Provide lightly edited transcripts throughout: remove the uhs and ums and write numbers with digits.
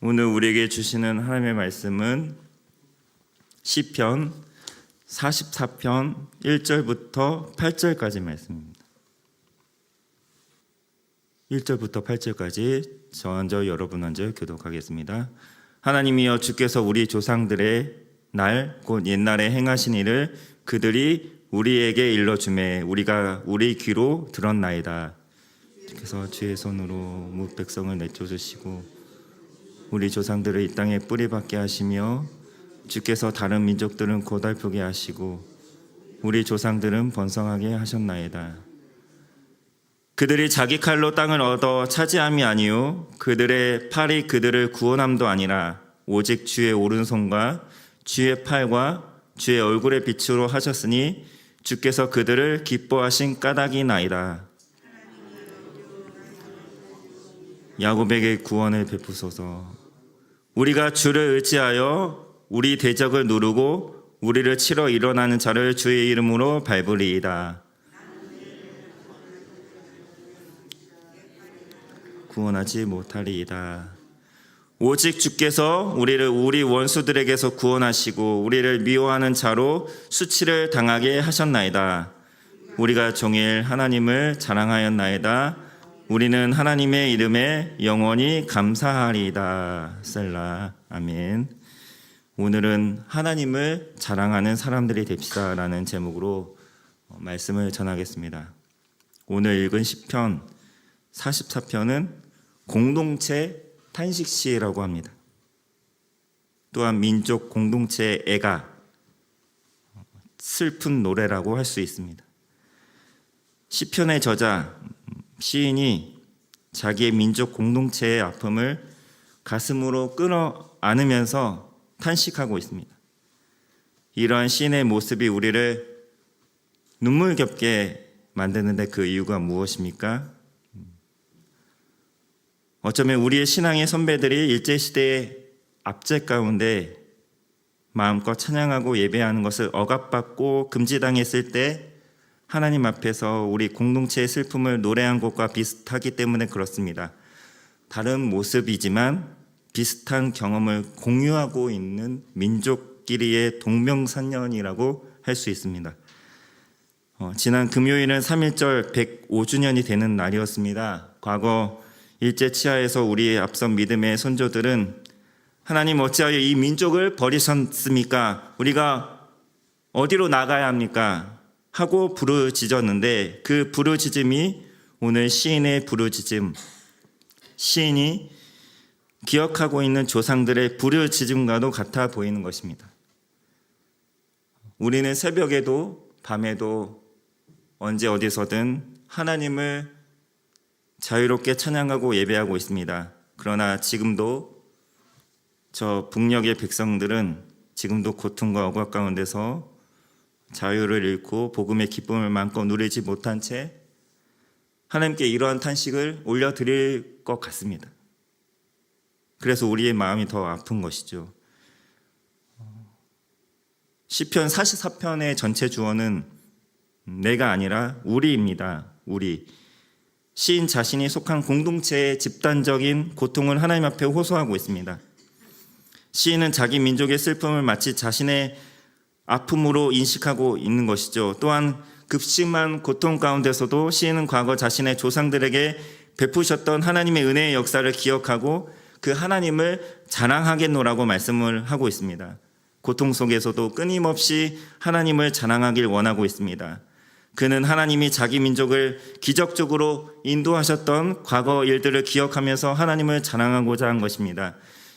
오늘 우리에게 주시는 하나님의 말씀은 시편 44편 1절부터 8절까지 말씀입니다. 1절부터 8절까지 저 먼저 여러분 먼저 교독하겠습니다. 하나님이여, 주께서 우리 조상들의 날 곧 옛날에 행하신 일을 그들이 우리에게 일러주매 우리가 우리 귀로 들었나이다. 주께서 주의 손으로 뭇 백성을 내쫓으시고 우리 조상들을 이 땅에 뿌리박게 하시며 주께서 다른 민족들은 고달프게 하시고 우리 조상들은 번성하게 하셨나이다. 그들이 자기 칼로 땅을 얻어 차지함이 아니요 그들의 팔이 그들을 구원함도 아니라 오직 주의 오른손과 주의 팔과 주의 얼굴의 빛으로 하셨으니 주께서 그들을 기뻐하신 까닭이나이다. 야곱에게 구원을 베푸소서. 우리가 주를 의지하여 우리 대적을 누르고 우리를 치러 일어나는 자를 주의 이름으로 밟으리이다. 구원하지 못하리이다. 오직 주께서 우리를 우리 원수들에게서 구원하시고 우리를 미워하는 자로 수치를 당하게 하셨나이다. 우리가 종일 하나님을 자랑하였나이다. 우리는 하나님의 이름에 영원히 감사하리이다. 셀라. 아멘. 오늘은 하나님을 자랑하는 사람들이 됩시다라는 제목으로 말씀을 전하겠습니다. 오늘 읽은 시편 44편은 공동체 탄식시라고 합니다. 또한 민족 공동체의 애가 슬픈 노래라고 할 수 있습니다. 시편의 저자 시인이 자기의 민족 공동체의 아픔을 가슴으로 끌어 안으면서 탄식하고 있습니다. 이러한 시인의 모습이 우리를 눈물겹게 만드는데 그 이유가 무엇입니까? 어쩌면 우리의 신앙의 선배들이 일제시대의 압제 가운데 마음껏 찬양하고 예배하는 것을 억압받고 금지당했을 때 하나님 앞에서 우리 공동체의 슬픔을 노래한 것과 비슷하기 때문에 그렇습니다. 다른 모습이지만 비슷한 경험을 공유하고 있는 민족끼리의 동명산연이라고 할 수 있습니다. 지난 금요일은 3.1절 105주년이 되는 날이었습니다. 과거 일제 치하에서 우리의 앞선 믿음의 선조들은 하나님 어찌하여 이 민족을 버리셨습니까? 우리가 어디로 나가야 합니까? 하고 부르짖었는데 그 부르짖음이 오늘 시인의 부르짖음, 시인이 기억하고 있는 조상들의 부르짖음과도 같아 보이는 것입니다. 우리는 새벽에도 밤에도 언제 어디서든 하나님을 자유롭게 찬양하고 예배하고 있습니다. 그러나 지금도 저 북녘의 백성들은 지금도 고통과 억압 가운데서 자유를 잃고 복음의 기쁨을 마음껏 누리지 못한 채 하나님께 이러한 탄식을 올려드릴 것 같습니다. 그래서 우리의 마음이 더 아픈 것이죠. 시편 44편의 전체 주어는 내가 아니라 우리입니다. 우리. 시인 자신이 속한 공동체의 집단적인 고통을 하나님 앞에 호소하고 있습니다. 시인은 자기 민족의 슬픔을 마치 자신의 아픔으로 인식하고 있는 것이죠. 또한 급심한 고통 가운데서도 시인은 과거 자신의 조상들에게 베푸셨던 하나님의 은혜의 역사를 기억하고 그 하나님을 자랑하겠노라고 말씀을 하고 있습니다. 고통 속에서도 끊임없이 하나님을 자랑하길 원하고 있습니다. 그는 하나님이 자기 민족을 기적적으로 인도하셨던 과거 일들을 기억하면서 하나님을 자랑하고자 한 것입니다.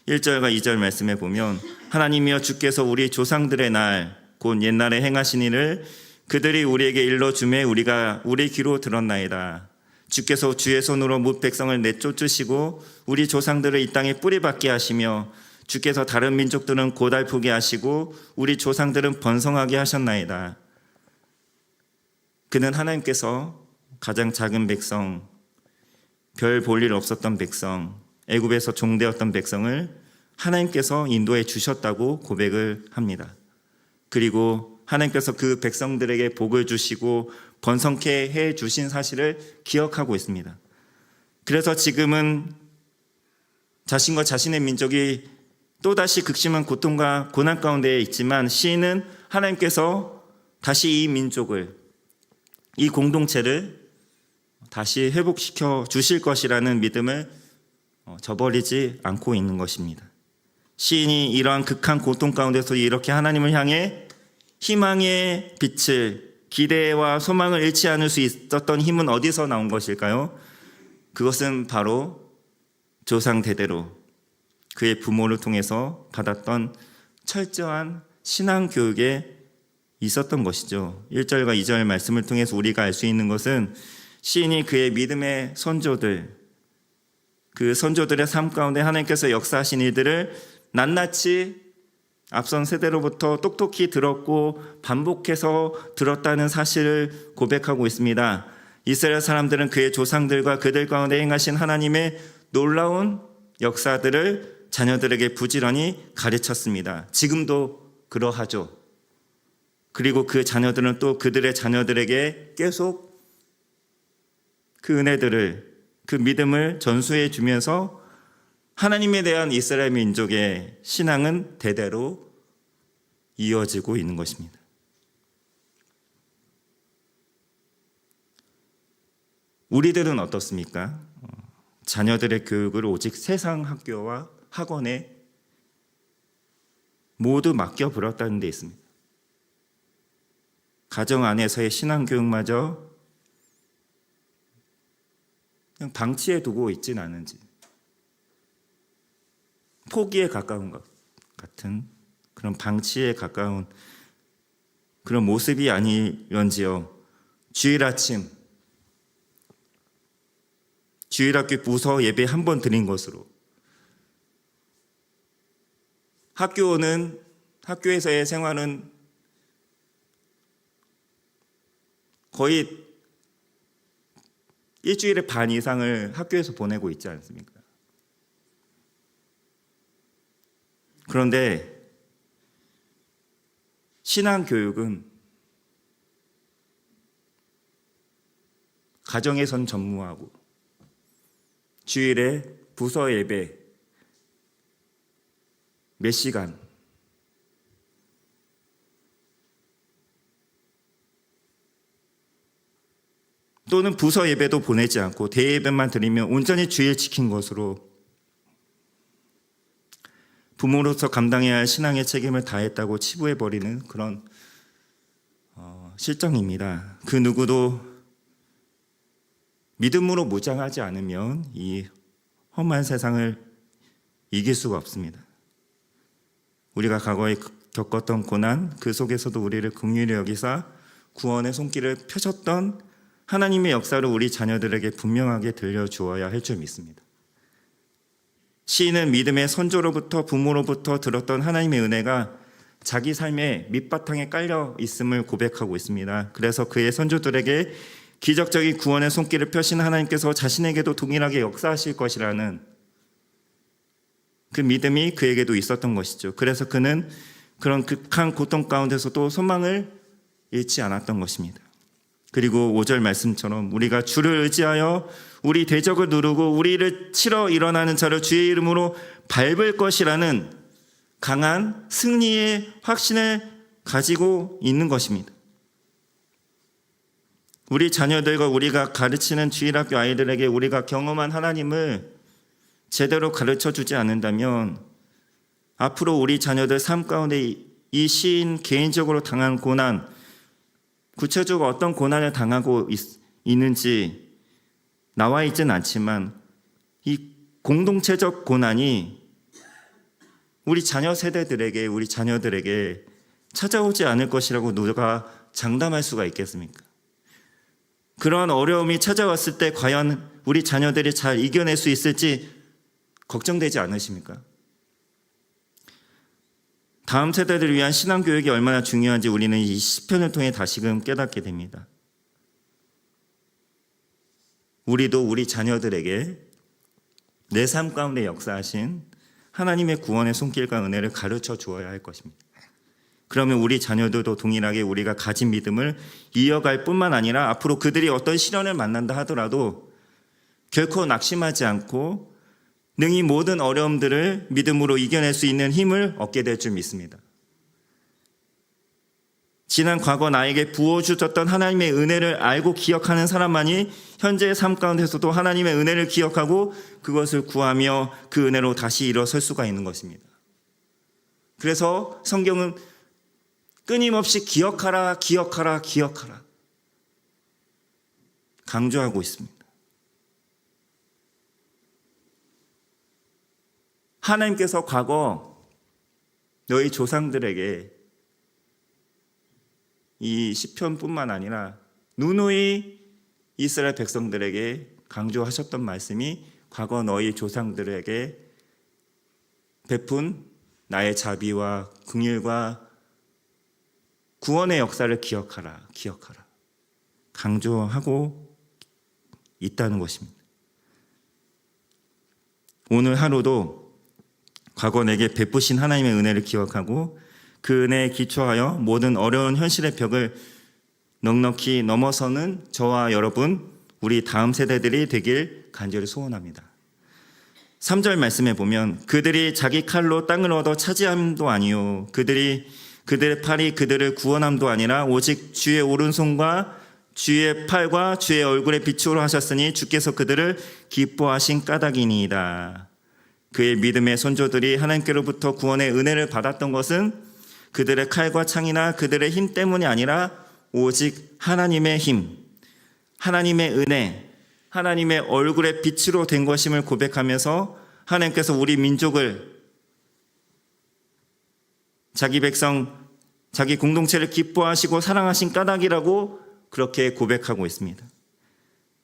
1절과 2절 말씀에 보면 하나님이여, 주께서 우리 조상들의 날 곧 옛날에 행하신 일을 그들이 우리에게 일러주매 우리가 우리 귀로 들었나이다. 주께서 주의 손으로 뭇 백성을 내쫓으시고 우리 조상들을 이 땅에 뿌리박게 하시며 주께서 다른 민족들은 고달프게 하시고 우리 조상들은 번성하게 하셨나이다. 그는 하나님께서 가장 작은 백성, 별 볼 일 없었던 백성, 애굽에서 종되었던 백성을 하나님께서 인도해 주셨다고 고백을 합니다. 그리고 하나님께서 그 백성들에게 복을 주시고 번성케 해 주신 사실을 기억하고 있습니다. 그래서 지금은 자신과 자신의 민족이 또다시 극심한 고통과 고난 가운데 있지만 시인은 하나님께서 다시 이 민족을, 이 공동체를 다시 회복시켜 주실 것이라는 믿음을 저버리지 않고 있는 것입니다. 시인이 이러한 극한 고통 가운데서 이렇게 하나님을 향해 희망의 빛을, 기대와 소망을 잃지 않을 수 있었던 힘은 어디서 나온 것일까요? 그것은 바로 조상 대대로 그의 부모를 통해서 받았던 철저한 신앙 교육에 있었던 것이죠. 1절과 2절 말씀을 통해서 우리가 알 수 있는 것은 시인이 그의 믿음의 선조들, 그 선조들의 삶 가운데 하나님께서 역사하신 일들을 낱낱이 앞선 세대로부터 똑똑히 들었고 반복해서 들었다는 사실을 고백하고 있습니다. 이스라엘 사람들은 그의 조상들과 그들 가운데 행하신 하나님의 놀라운 역사들을 자녀들에게 부지런히 가르쳤습니다. 지금도 그러하죠. 그리고 그 자녀들은 또 그들의 자녀들에게 계속 그 은혜들을, 그 믿음을 전수해 주면서 하나님에 대한 이스라엘 민족의 신앙은 대대로 이어지고 있는 것입니다. 우리들은 어떻습니까? 자녀들의 교육을 오직 세상 학교와 학원에 모두 맡겨버렸다는 데 있습니다. 가정 안에서의 신앙 교육마저 그냥 방치해 두고 있진 않은지, 포기에 가까운 것 같은 그런 방치에 가까운 그런 모습이 아니런지요. 주일 아침 주일학교 부서 예배 한 번 드린 것으로 학교에서의 생활은 거의 일주일에 반 이상을 학교에서 보내고 있지 않습니까? 그런데 신앙교육은 가정에선 전무하고 주일에 부서 예배 몇 시간 또는 부서 예배도 보내지 않고 대예배만 드리면 온전히 주일 지킨 것으로 부모로서 감당해야 할 신앙의 책임을 다했다고 치부해버리는 그런 실정입니다. 그 누구도 믿음으로 무장하지 않으면 이 험한 세상을 이길 수가 없습니다. 우리가 과거에 겪었던 고난, 그 속에서도 우리를 긍휼히 여기사 구원의 손길을 펴셨던 하나님의 역사를 우리 자녀들에게 분명하게 들려주어야 할 줄 믿습니다. 시인은 믿음의 선조로부터 부모로부터 들었던 하나님의 은혜가 자기 삶의 밑바탕에 깔려 있음을 고백하고 있습니다. 그래서 그의 선조들에게 기적적인 구원의 손길을 펴신 하나님께서 자신에게도 동일하게 역사하실 것이라는 그 믿음이 그에게도 있었던 것이죠. 그래서 그는 그런 극한 고통 가운데서도 소망을 잃지 않았던 것입니다. 그리고 5절 말씀처럼 우리가 주를 의지하여 우리 대적을 누르고 우리를 치러 일어나는 자를 주의 이름으로 밟을 것이라는 강한 승리의 확신을 가지고 있는 것입니다. 우리 자녀들과 우리가 가르치는 주일학교 아이들에게 우리가 경험한 하나님을 제대로 가르쳐주지 않는다면 앞으로 우리 자녀들 삶 가운데 이 시인 개인적으로 당한 고난, 구체적으로 어떤 고난을 당하고 있는지 나와 있지는 않지만 이 공동체적 고난이 우리 자녀 세대들에게, 우리 자녀들에게 찾아오지 않을 것이라고 누가 장담할 수가 있겠습니까? 그러한 어려움이 찾아왔을 때 과연 우리 자녀들이 잘 이겨낼 수 있을지 걱정되지 않으십니까? 다음 세대들을 위한 신앙교육이 얼마나 중요한지 우리는 이 시편을 통해 다시금 깨닫게 됩니다. 우리도 우리 자녀들에게 내 삶 가운데 역사하신 하나님의 구원의 손길과 은혜를 가르쳐 주어야 할 것입니다. 그러면 우리 자녀들도 동일하게 우리가 가진 믿음을 이어갈 뿐만 아니라 앞으로 그들이 어떤 시련을 만난다 하더라도 결코 낙심하지 않고 능히 모든 어려움들을 믿음으로 이겨낼 수 있는 힘을 얻게 될 줄 믿습니다. 지난 과거 나에게 부어주셨던 하나님의 은혜를 알고 기억하는 사람만이 현재의 삶 가운데서도 하나님의 은혜를 기억하고 그것을 구하며 그 은혜로 다시 일어설 수가 있는 것입니다. 그래서 성경은 끊임없이 기억하라, 기억하라, 기억하라 강조하고 있습니다. 하나님께서 과거 너희 조상들에게 이 시편뿐만 아니라 누누이 이스라엘 백성들에게 강조하셨던 말씀이 과거 너희 조상들에게 베푼 나의 자비와 긍휼과 구원의 역사를 기억하라, 기억하라 강조하고 있다는 것입니다. 오늘 하루도 과거 내게 베푸신 하나님의 은혜를 기억하고 그 은혜에 기초하여 모든 어려운 현실의 벽을 넉넉히 넘어서는 저와 여러분, 우리 다음 세대들이 되길 간절히 소원합니다. 3절 말씀에 보면 그들이 자기 칼로 땅을 얻어 차지함도 아니요 그들의 팔이 그들을 구원함도 아니라 오직 주의 오른손과 주의 팔과 주의 얼굴에 빛으로 하셨으니 주께서 그들을 기뻐하신 까닭이니이다. 그의 믿음의 선조들이 하나님께로부터 구원의 은혜를 받았던 것은 그들의 칼과 창이나 그들의 힘 때문이 아니라 오직 하나님의 힘, 하나님의 은혜, 하나님의 얼굴의 빛으로 된 것임을 고백하면서 하나님께서 우리 민족을 자기 백성, 자기 공동체를 기뻐하시고 사랑하신 까닭이라고 그렇게 고백하고 있습니다.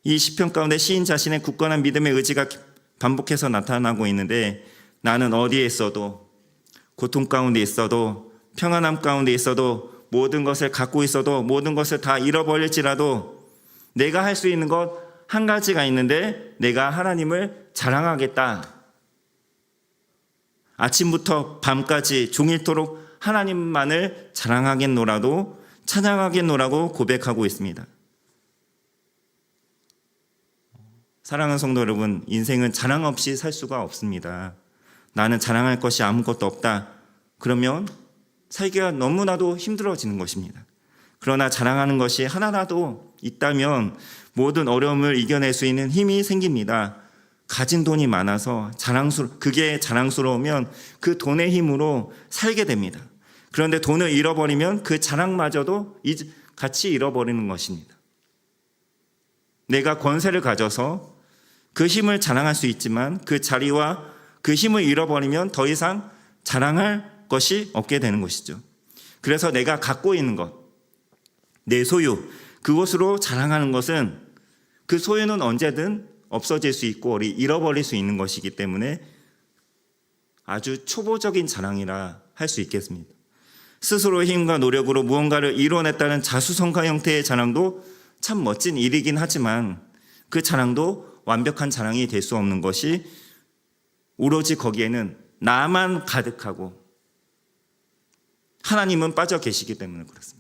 이 시편 가운데 시인 자신의 굳건한 믿음의 의지가 반복해서 나타나고 있는데 나는 어디에 있어도 고통 가운데 있어도 평안함 가운데 있어도 모든 것을 갖고 있어도 모든 것을 다 잃어버릴지라도 내가 할 수 있는 것 한 가지가 있는데 내가 하나님을 자랑하겠다. 아침부터 밤까지 종일토록 하나님만을 자랑하겠노라도 찬양하겠노라고 고백하고 있습니다. 사랑하는 성도 여러분, 인생은 자랑 없이 살 수가 없습니다. 나는 자랑할 것이 아무것도 없다. 그러면 살기가 너무나도 힘들어지는 것입니다. 그러나 자랑하는 것이 하나라도 있다면 모든 어려움을 이겨낼 수 있는 힘이 생깁니다. 가진 돈이 많아서 그게 자랑스러우면 그 돈의 힘으로 살게 됩니다. 그런데 돈을 잃어버리면 그 자랑마저도 같이 잃어버리는 것입니다. 내가 권세를 가져서 그 힘을 자랑할 수 있지만 그 자리와 그 힘을 잃어버리면 더 이상 자랑할 것이 없게 되는 것이죠. 그래서 내가 갖고 있는 것, 내 소유, 그것으로 자랑하는 것은 그 소유는 언제든 없어질 수 있고 잃어버릴 수 있는 것이기 때문에 아주 초보적인 자랑이라 할 수 있겠습니다. 스스로의 힘과 노력으로 무언가를 이뤄냈다는 자수성가 형태의 자랑도 참 멋진 일이긴 하지만 그 자랑도 완벽한 자랑이 될 수 없는 것이 오로지 거기에는 나만 가득하고 하나님은 빠져 계시기 때문에 그렇습니다.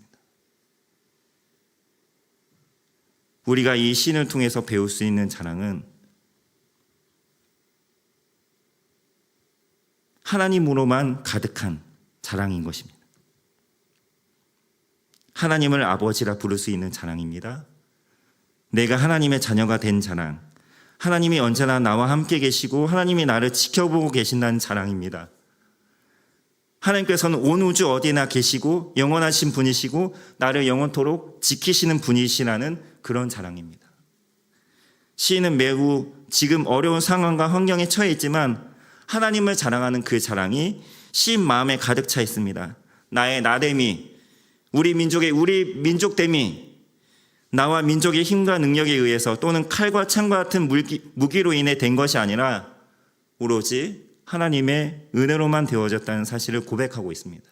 우리가 이 시인을 통해서 배울 수 있는 자랑은 하나님으로만 가득한 자랑인 것입니다. 하나님을 아버지라 부를 수 있는 자랑입니다. 내가 하나님의 자녀가 된 자랑, 하나님이 언제나 나와 함께 계시고 하나님이 나를 지켜보고 계신다는 자랑입니다. 하나님께서는 온 우주 어디나 계시고 영원하신 분이시고 나를 영원토록 지키시는 분이시라는 그런 자랑입니다. 시인은 매우 지금 어려운 상황과 환경에 처해 있지만 하나님을 자랑하는 그 자랑이 시인 마음에 가득 차 있습니다. 나의 나됨이, 우리 민족됨이 나와 민족의 힘과 능력에 의해서 또는 칼과 창과 같은 무기로 인해 된 것이 아니라 오로지 하나님의 은혜로만 되어졌다는 사실을 고백하고 있습니다.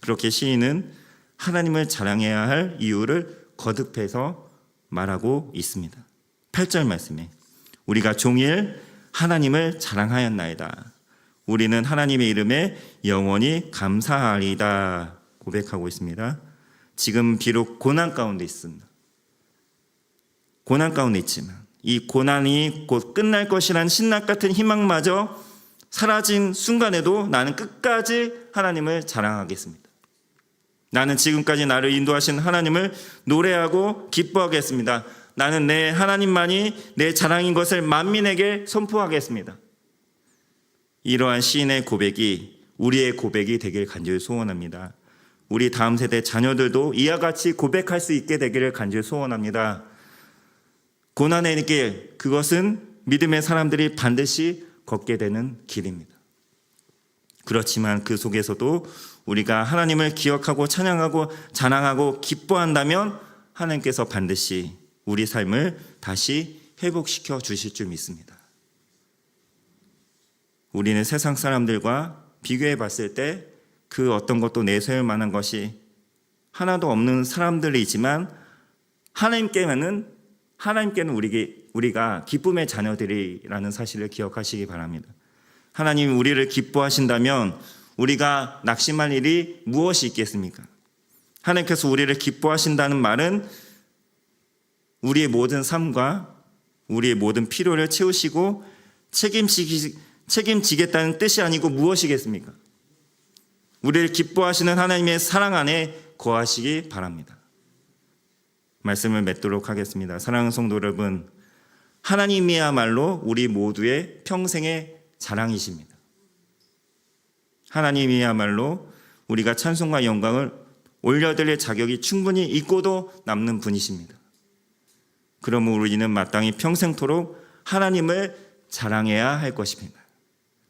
그렇게 시인은 하나님을 자랑해야 할 이유를 거듭해서 말하고 있습니다. 8절 말씀에 우리가 종일 하나님을 자랑하였나이다. 우리는 하나님의 이름에 영원히 감사하리다 고백하고 있습니다. 지금 비록 고난 가운데 있습니다. 고난 가운데 있지만 이 고난이 곧 끝날 것이란 신락 같은 희망마저 사라진 순간에도 나는 끝까지 하나님을 자랑하겠습니다. 나는 지금까지 나를 인도하신 하나님을 노래하고 기뻐하겠습니다. 나는 내 하나님만이 내 자랑인 것을 만민에게 선포하겠습니다. 이러한 시인의 고백이 우리의 고백이 되길 간절히 소원합니다. 우리 다음 세대 자녀들도 이와 같이 고백할 수 있게 되기를 간절히 소원합니다. 고난의 길, 그것은 믿음의 사람들이 반드시 걷게 되는 길입니다. 그렇지만 그 속에서도 우리가 하나님을 기억하고 찬양하고 자랑하고 기뻐한다면 하나님께서 반드시 우리 삶을 다시 회복시켜 주실 줄 믿습니다. 우리는 세상 사람들과 비교해 봤을 때 그 어떤 것도 내세울 만한 것이 하나도 없는 사람들이지만 하나님께는 우리가 기쁨의 자녀들이라는 사실을 기억하시기 바랍니다. 하나님이 우리를 기뻐하신다면 우리가 낙심할 일이 무엇이 있겠습니까? 하나님께서 우리를 기뻐하신다는 말은 우리의 모든 삶과 우리의 모든 필요를 채우시고 책임지겠다는 뜻이 아니고 무엇이겠습니까? 우리를 기뻐하시는 하나님의 사랑 안에 거하시기 바랍니다. 말씀을 맺도록 하겠습니다. 사랑하는 성도 여러분, 하나님이야말로 우리 모두의 평생의 자랑이십니다. 하나님이야말로 우리가 찬송과 영광을 올려드릴 자격이 충분히 있고도 남는 분이십니다. 그러므로 우리는 마땅히 평생토록 하나님을 자랑해야 할 것입니다.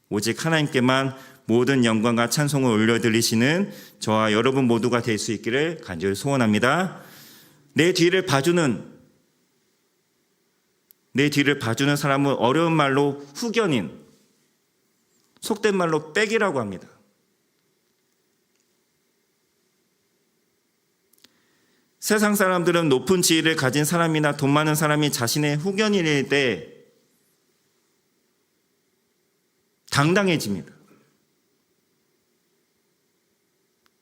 오직 하나님께만 모든 영광과 찬송을 올려드리시는 저와 여러분 모두가 될 수 있기를 간절히 소원합니다. 내 뒤를 봐주는 사람은 어려운 말로 후견인, 속된 말로 빽이라고 합니다. 세상 사람들은 높은 지위를 가진 사람이나 돈 많은 사람이 자신의 후견인일 때 당당해집니다.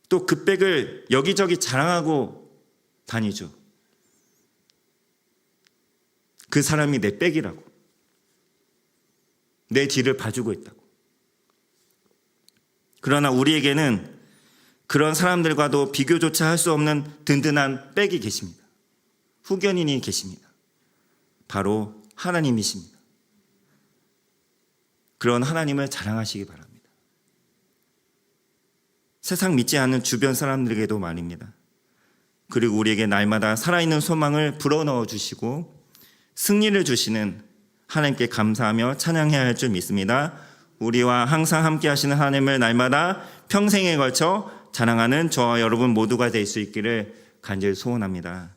또 그 빽을 여기저기 자랑하고 다니죠. 그 사람이 내 빽이라고, 내 뒤를 봐주고 있다고. 그러나 우리에게는 그런 사람들과도 비교조차 할 수 없는 든든한 빽이 계십니다. 후견인이 계십니다. 바로 하나님이십니다. 그런 하나님을 자랑하시기 바랍니다. 세상 믿지 않는 주변 사람들에게도 말입니다. 그리고 우리에게 날마다 살아있는 소망을 불어넣어 주시고 승리를 주시는 하나님께 감사하며 찬양해야 할 줄 믿습니다. 우리와 항상 함께 하시는 하나님을 날마다 평생에 걸쳐 자랑하는 저와 여러분 모두가 될 수 있기를 간절히 소원합니다.